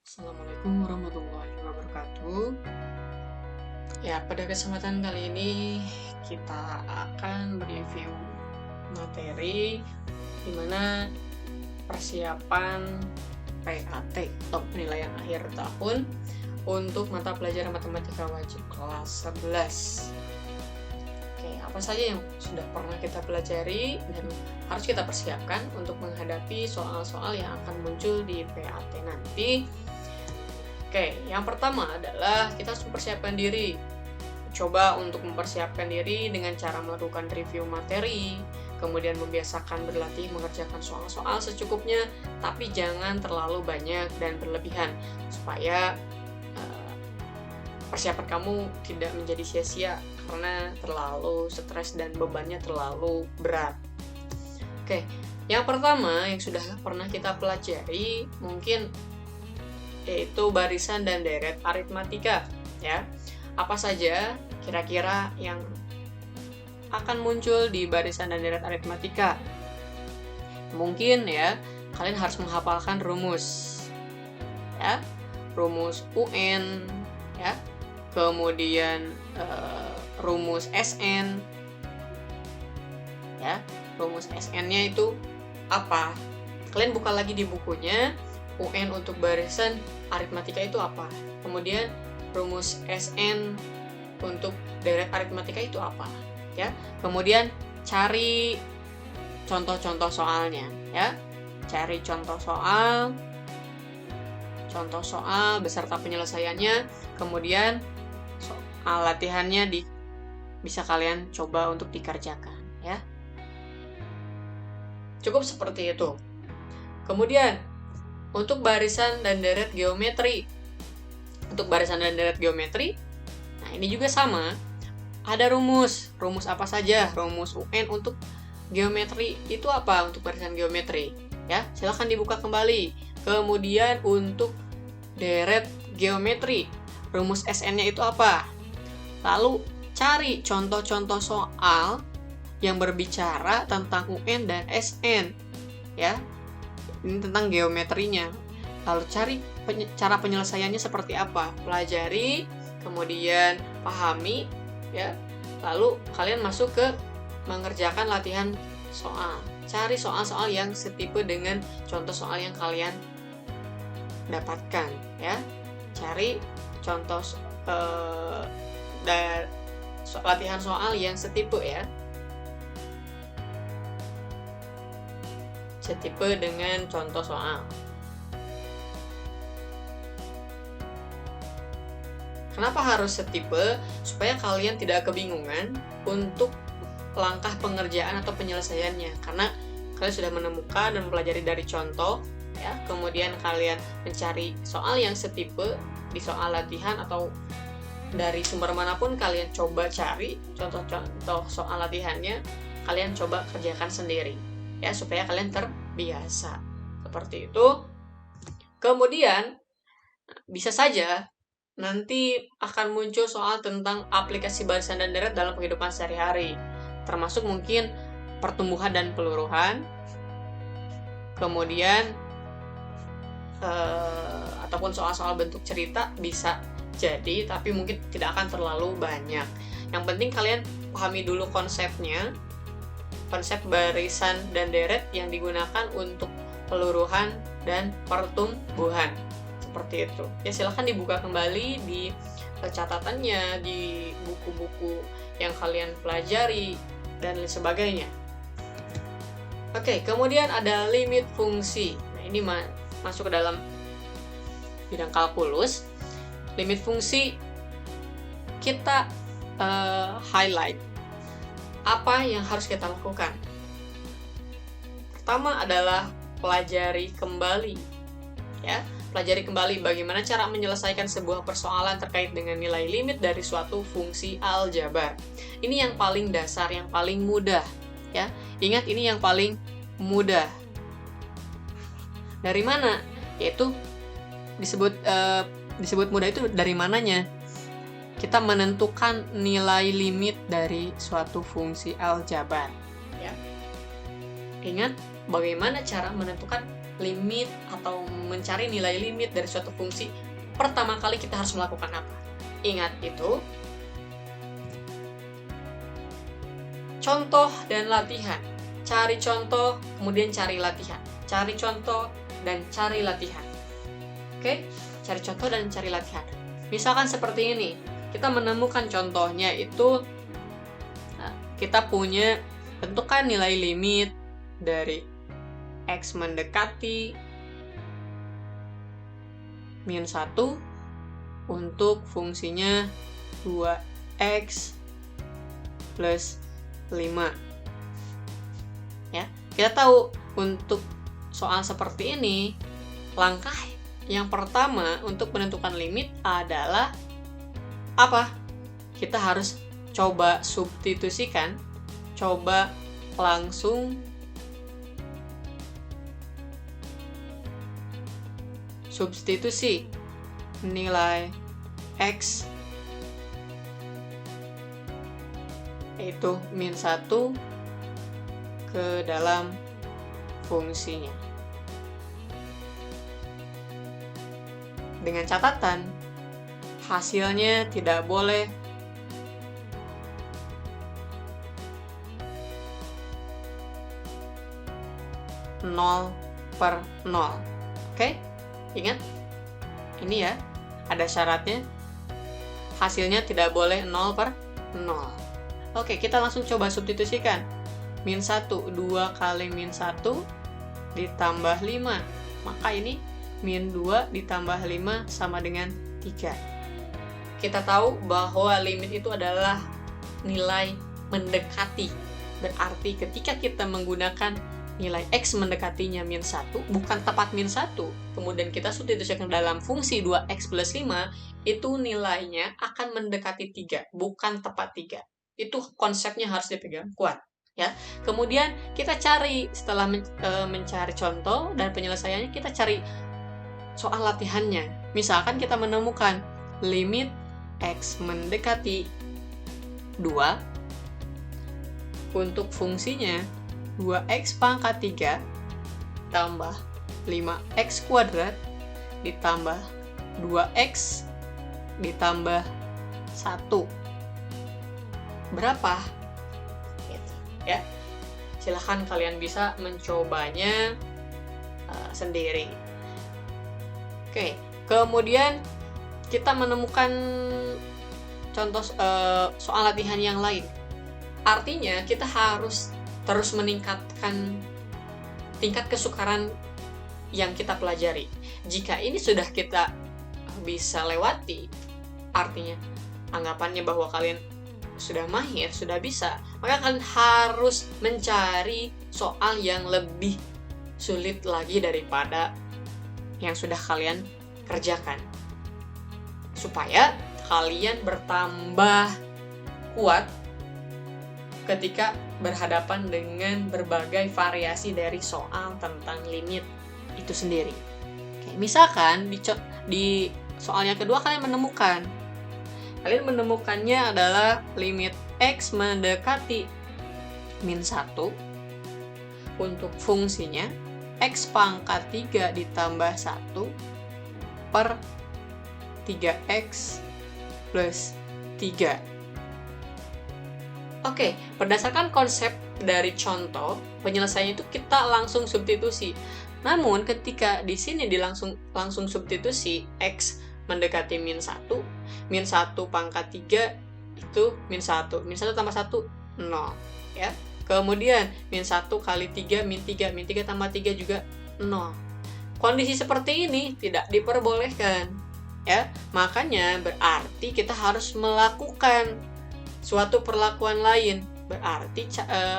Assalamualaikum warahmatullahi wabarakatuh. Ya, pada kesempatan kali ini kita akan mereview materi di mana persiapan PAT atau penilaian akhir tahun untuk mata pelajaran matematika wajib kelas 11. Oke, apa saja yang sudah pernah kita pelajari dan harus kita persiapkan untuk menghadapi soal-soal yang akan muncul di PAT nanti. Oke, yang pertama adalah kita harus mempersiapkan diri. Coba untuk mempersiapkan diri dengan cara melakukan review materi, kemudian membiasakan berlatih mengerjakan soal-soal secukupnya, tapi jangan terlalu banyak dan berlebihan, supaya persiapan kamu tidak menjadi sia-sia karena terlalu stres dan bebannya terlalu berat. Oke, yang pertama yang sudah pernah kita pelajari mungkin yaitu barisan dan deret aritmatika, ya. Apa saja kira-kira yang akan muncul di barisan dan deret aritmatika? Mungkin ya, kalian harus menghafalkan rumus, ya, rumus UN, ya, kemudian rumus SN, ya, rumus SN-nya itu apa? Kalian buka lagi di bukunya. UN untuk barisan aritmatika itu apa? Kemudian rumus SN untuk deret aritmatika itu apa? Ya. Kemudian cari contoh-contoh soalnya, ya. Cari contoh soal beserta penyelesaiannya. Kemudian soal latihannya bisa kalian coba untuk dikerjakan, ya. Cukup seperti itu. Kemudian untuk barisan dan deret geometri. Untuk barisan dan deret geometri, nah ini juga sama. Ada rumus. Rumus apa saja? Rumus UN untuk geometri itu apa untuk barisan geometri? Ya, silahkan dibuka kembali. Kemudian untuk deret geometri, rumus SN-nya itu apa? Lalu cari contoh-contoh soal yang berbicara tentang UN dan SN. Ya. Ini tentang geometrinya. Lalu cari cara penyelesaiannya seperti apa. Pelajari, kemudian pahami, ya. Lalu kalian masuk ke mengerjakan latihan soal. Cari soal-soal yang setipe dengan contoh soal yang kalian dapatkan, ya. Cari contoh latihan soal yang setipe, ya. Setipe dengan contoh soal. Kenapa harus setipe? Supaya kalian tidak kebingungan untuk langkah pengerjaan atau penyelesaiannya. Karena kalian sudah menemukan dan mempelajari dari contoh, ya. Kemudian kalian mencari soal yang setipe di soal latihan atau dari sumber manapun kalian coba cari contoh-contoh soal latihannya, kalian coba kerjakan sendiri. Ya, supaya kalian terbiasa. Seperti itu. Kemudian, bisa saja nanti akan muncul soal tentang aplikasi barisan dan deret dalam kehidupan sehari-hari. Termasuk mungkin pertumbuhan dan peluruhan. Kemudian, ataupun soal-soal bentuk cerita bisa jadi, tapi mungkin tidak akan terlalu banyak. Yang penting kalian pahami dulu konsepnya, konsep barisan dan deret yang digunakan untuk peluruhan dan pertumbuhan. Seperti itu. Ya, silahkan dibuka kembali di catatannya, di buku-buku yang kalian pelajari, dan lain sebagainya. Oke, kemudian ada limit fungsi. Nah, ini masuk ke dalam bidang kalkulus. Limit fungsi kita highlight apa yang harus kita lakukan. Pertama adalah pelajari kembali, ya. Pelajari kembali bagaimana cara menyelesaikan sebuah persoalan terkait dengan nilai limit dari suatu fungsi aljabar. Ini yang paling dasar, yang paling mudah, ya. Ingat, ini yang paling mudah. Dari mana? Yaitu disebut mudah itu dari mananya? Kita menentukan nilai limit dari suatu fungsi aljabar, ya. Ingat bagaimana cara menentukan limit atau mencari nilai limit dari suatu fungsi, pertama kali kita harus melakukan apa? Ingat itu. Contoh dan latihan. Cari contoh, kemudian cari latihan. Cari contoh dan cari latihan. Oke? Cari contoh dan cari latihan. Misalkan seperti ini. Kita menemukan contohnya itu, kita punya tentukan nilai limit dari X mendekati min 1 untuk fungsinya 2X plus 5. Ya, kita tahu untuk soal seperti ini, langkah yang pertama untuk menentukan limit adalah apa? Kita harus coba substitusikan, coba langsung substitusi nilai X yaitu min 1 ke dalam fungsinya. Dengan catatan, hasilnya tidak boleh nol per nol. Oke? Ingat? Ini ya, ada syaratnya. Hasilnya tidak boleh 0 per 0. Oke, kita langsung coba substitusikan. Min 1, 2 kali min 1 ditambah 5. Maka ini min 2 ditambah 5 sama dengan 3. Kita tahu bahwa limit itu adalah nilai mendekati. Berarti ketika kita menggunakan nilai X mendekatinya min 1, bukan tepat min 1, kemudian kita substitusikan dalam fungsi 2X plus 5, itu nilainya akan mendekati 3, bukan tepat 3. Itu konsepnya harus dipegang kuat. Ya. Kemudian kita cari, setelah mencari contoh dan penyelesaiannya, kita cari soal latihannya. Misalkan kita menemukan limit X mendekati 2 untuk fungsinya 2x pangkat 3 tambah 5x kuadrat ditambah 2x ditambah 1. Berapa? Gitu, ya. Silahkan kalian bisa mencobanya sendiri. Oke, kemudian kita menemukan contoh soal latihan yang lain. Artinya kita harus terus meningkatkan tingkat kesukaran yang kita pelajari. Jika ini sudah kita bisa lewati, artinya anggapannya bahwa kalian sudah mahir, sudah bisa, maka kalian harus mencari soal yang lebih sulit lagi daripada yang sudah kalian kerjakan. Supaya kalian bertambah kuat ketika berhadapan dengan berbagai variasi dari soal tentang limit itu sendiri. Oke, misalkan di soal yang kedua kalian menemukannya adalah limit X mendekati min 1 untuk fungsinya X pangkat 3 ditambah 1 per 3X plus 3. Oke, berdasarkan konsep dari contoh, penyelesaiannya itu kita langsung substitusi. Namun ketika di sini langsung substitusi X mendekati min 1 pangkat 3 itu min 1 tambah 1, 0. Ya. Kemudian min 1 kali 3, min 3 tambah 3 juga 0. Kondisi seperti ini tidak diperbolehkan. Ya, makanya berarti kita harus melakukan suatu perlakuan lain. Berarti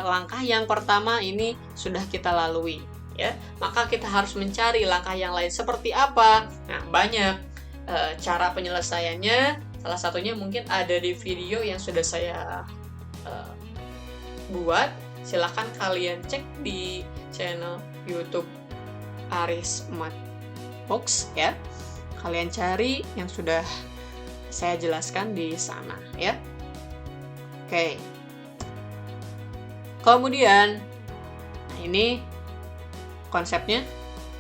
langkah yang pertama ini sudah kita lalui, ya. Maka kita harus mencari langkah yang lain seperti apa. Nah, banyak cara penyelesaiannya. Salah satunya mungkin ada di video yang sudah saya buat. Silahkan kalian cek di channel YouTube Aris Mathbox, ya. Kalian cari yang sudah saya jelaskan di sana, ya. Oke. Kemudian, nah ini konsepnya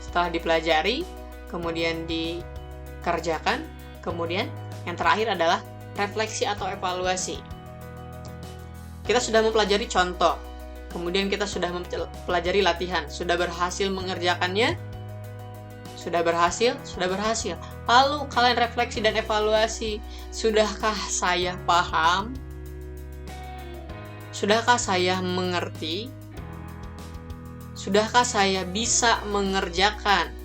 Setelah dipelajari, kemudian dikerjakan, kemudian yang terakhir adalah refleksi atau evaluasi. Kita sudah mempelajari contoh, kemudian kita sudah mempelajari latihan, sudah berhasil mengerjakannya, sudah berhasil. Lalu kalian refleksi dan evaluasi, sudahkah saya paham? Sudahkah saya mengerti? Sudahkah saya bisa mengerjakan?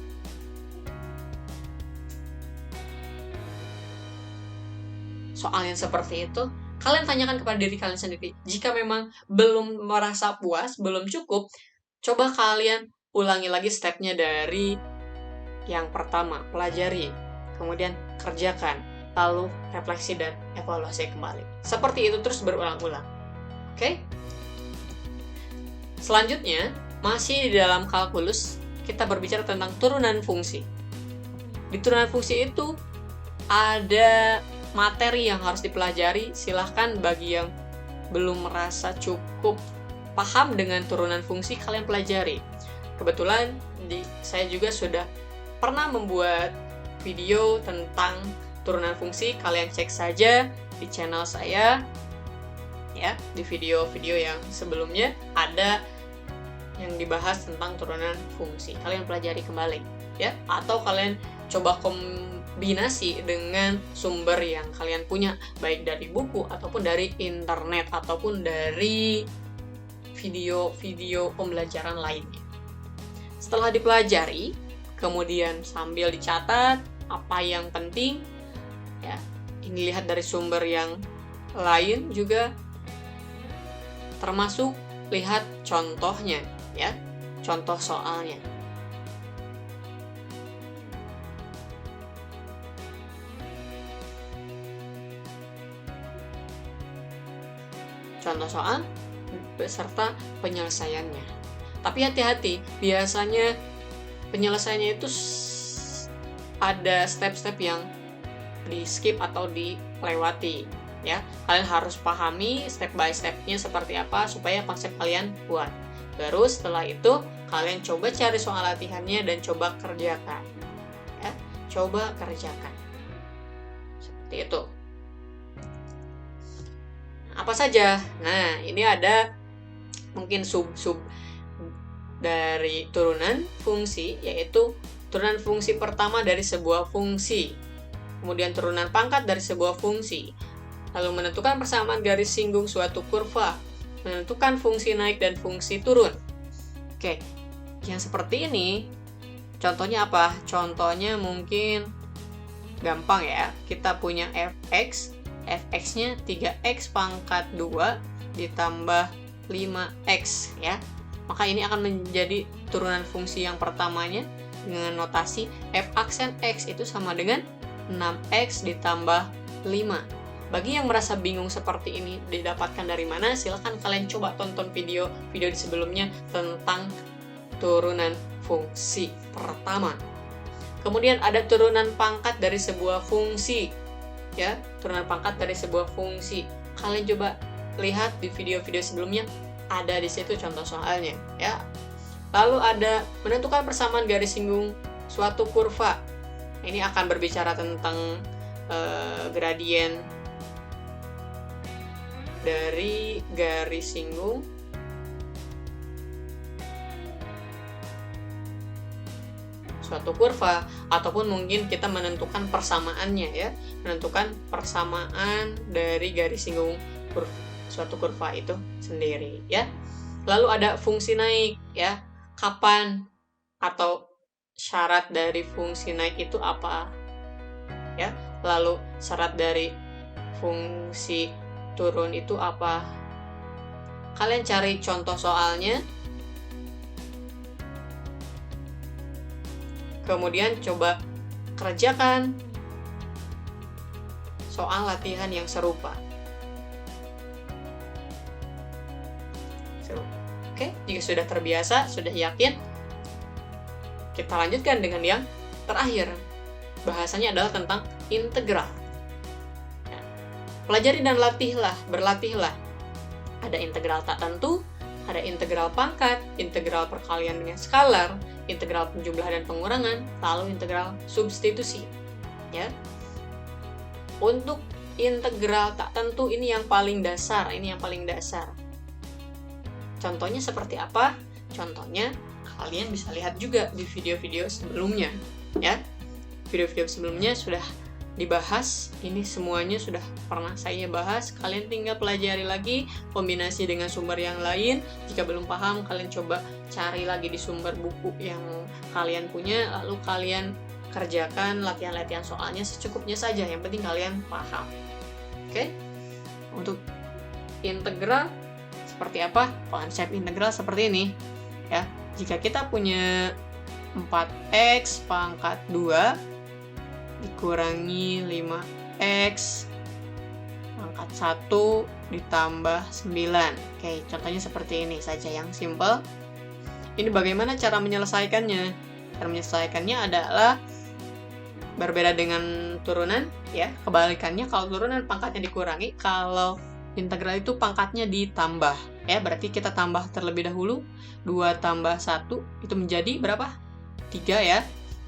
Soal yang seperti itu, kalian tanyakan kepada diri kalian sendiri. Jika memang belum merasa puas, belum cukup, coba kalian ulangi lagi stepnya dari yang pertama, pelajari, kemudian kerjakan, lalu refleksi dan evaluasi kembali. Seperti itu terus berulang-ulang. Oke? Selanjutnya, masih di dalam kalkulus, kita berbicara tentang turunan fungsi. Di turunan fungsi itu ada materi yang harus dipelajari. Silahkan bagi yang belum merasa cukup paham dengan turunan fungsi, kalian pelajari. Kebetulan saya juga sudah pernah membuat video tentang turunan fungsi. Kalian cek saja di channel saya, ya, di video-video yang sebelumnya ada yang dibahas tentang turunan fungsi. Kalian pelajari kembali, ya, atau kalian coba kombinasi dengan sumber yang kalian punya, baik dari buku ataupun dari internet ataupun dari video-video pembelajaran lainnya. Setelah dipelajari, kemudian sambil dicatat apa yang penting, ya, ini lihat dari sumber yang lain juga, termasuk lihat contohnya, ya, contoh soalnya. Contoh soal beserta penyelesaiannya. Tapi hati-hati, biasanya penyelesaiannya itu ada step-step yang di skip atau dilewati, ya. Kalian harus pahami step by stepnya seperti apa supaya konsep kalian kuat. Baru setelah itu kalian coba cari soal latihannya dan coba kerjakan, ya. Coba kerjakan seperti itu. Apa saja? Nah, ini ada mungkin sub-sub dari turunan fungsi, yaitu turunan fungsi pertama dari sebuah fungsi, kemudian turunan pangkat dari sebuah fungsi, lalu menentukan persamaan garis singgung suatu kurva, menentukan fungsi naik dan fungsi turun. Oke, yang seperti ini, contohnya apa? Contohnya mungkin gampang, ya. Kita punya fx-nya 3x pangkat 2 ditambah 5x, ya. Maka ini akan menjadi turunan fungsi yang pertamanya dengan notasi f aksen x itu sama dengan 6x ditambah 5. Bagi yang merasa bingung seperti ini didapatkan dari mana, silahkan kalian coba tonton video di sebelumnya tentang turunan fungsi pertama. Kemudian ada turunan pangkat dari sebuah fungsi, ya, turunan pangkat dari sebuah fungsi. Kalian coba lihat di video-video sebelumnya, ada di situ contoh soalnya, ya. Lalu ada menentukan persamaan garis singgung suatu kurva. Ini akan berbicara tentang gradien dari garis singgung suatu kurva, ataupun mungkin kita menentukan persamaannya, ya, menentukan persamaan dari garis singgung suatu kurva itu sendiri, ya. Lalu ada fungsi naik, ya, kapan atau syarat dari fungsi naik itu apa, ya. Lalu syarat dari fungsi turun itu apa. Kalian cari contoh soalnya, kemudian coba kerjakan soal latihan yang serupa. Oke, jika sudah terbiasa, sudah yakin, kita lanjutkan dengan yang terakhir. Bahasanya adalah tentang integral. Pelajari dan berlatihlah. Ada integral tak tentu, ada integral pangkat, integral perkalian dengan skalar, integral penjumlahan dan pengurangan, lalu integral substitusi. Ya. Untuk integral tak tentu ini yang paling dasar, Contohnya seperti apa? Contohnya kalian bisa lihat juga di video-video sebelumnya, ya. Video-video sebelumnya sudah dibahas, ini semuanya sudah pernah saya bahas. Kalian tinggal pelajari lagi kombinasi dengan sumber yang lain. Jika belum paham, kalian coba cari lagi di sumber buku yang kalian punya, lalu kalian kerjakan latihan-latihan soalnya secukupnya saja, yang penting kalian paham. Oke? Untuk integral seperti apa? Konsep integral seperti ini, ya. Jika kita punya 4x pangkat 2 dikurangi 5x pangkat 1 ditambah 9. Oke, contohnya seperti ini saja yang simple. Ini bagaimana cara menyelesaikannya? Cara menyelesaikannya adalah berbeda dengan turunan, ya. Kebalikannya, kalau turunan pangkatnya dikurangi, kalau integral itu pangkatnya ditambah, ya. Berarti kita tambah terlebih dahulu. 2 tambah 1 itu menjadi berapa? 3, ya.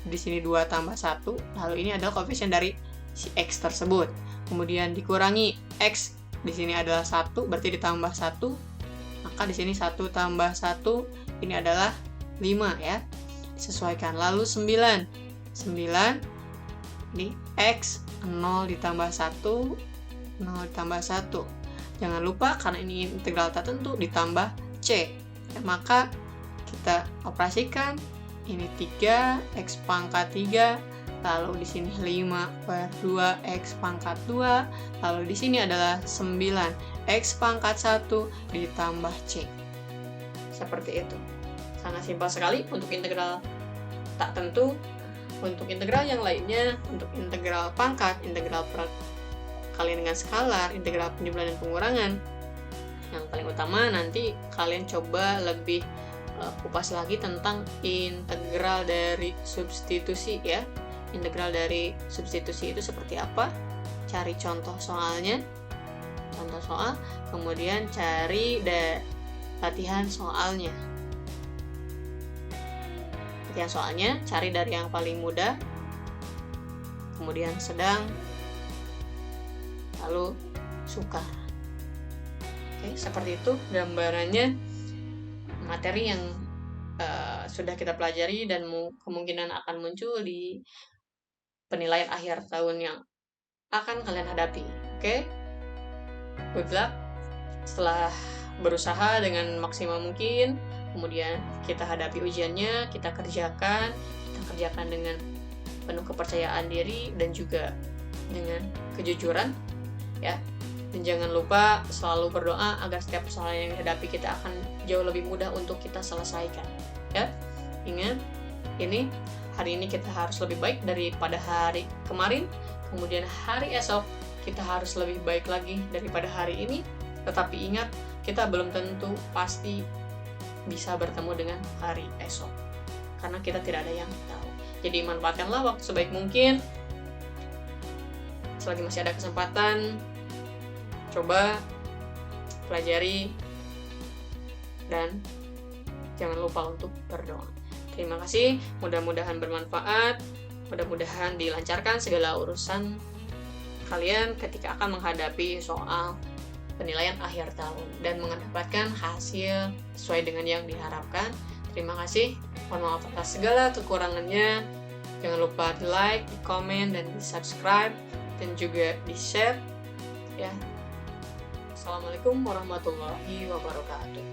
Di sini 2 tambah 1, lalu ini adalah koefisien dari si x tersebut. Kemudian dikurangi x, di sini adalah 1, berarti ditambah 1. Maka di sini 1 tambah 1, ini adalah 5, ya. Disesuaikan. Lalu 9 ini x, 0 ditambah 1, 0 ditambah 1. Jangan lupa, karena ini integral tak tentu, ditambah c. Ya, maka kita operasikan. Ini 3, x pangkat 3, lalu di sini 5 per 2, x pangkat 2, lalu di sini adalah 9, x pangkat 1 ditambah c. Seperti itu. Sangat simpel sekali untuk integral tak tentu. Untuk integral yang lainnya, untuk integral pangkat, integral perkalian dengan skalar, integral penjumlahan dan pengurangan, yang paling utama nanti kalian coba lebih kupas lagi tentang integral dari substitusi, ya. Integral dari substitusi itu seperti apa? Cari contoh soalnya, kemudian cari latihan soalnya. Latihan soalnya cari dari yang paling mudah, kemudian sedang, lalu sukar. Oke, seperti itu gambarannya materi yang sudah kita pelajari dan kemungkinan akan muncul di penilaian akhir tahun yang akan kalian hadapi. Oke? Good luck. Setelah berusaha dengan maksimal mungkin, kemudian kita hadapi ujiannya, kita kerjakan dengan penuh kepercayaan diri dan juga dengan kejujuran, ya. Dan jangan lupa selalu berdoa agar setiap persoalan yang dihadapi kita akan jauh lebih mudah untuk kita selesaikan, ya. Ingat, hari ini kita harus lebih baik daripada hari kemarin, kemudian hari esok kita harus lebih baik lagi daripada hari ini. Tetapi ingat, kita belum tentu pasti bisa bertemu dengan hari esok, karena kita tidak ada yang tahu. Jadi manfaatkanlah waktu sebaik mungkin. Selagi masih ada kesempatan, coba pelajari dan jangan lupa untuk berdoa. Terima kasih, mudah-mudahan bermanfaat, mudah-mudahan dilancarkan segala urusan kalian ketika akan menghadapi soal penilaian akhir tahun dan mendapatkan hasil sesuai dengan yang diharapkan. Terima kasih, mohon maaf atas segala kekurangannya. Jangan lupa di like, di komen, dan di subscribe, dan juga di share, ya. Assalamualaikum warahmatullahi wabarakatuh.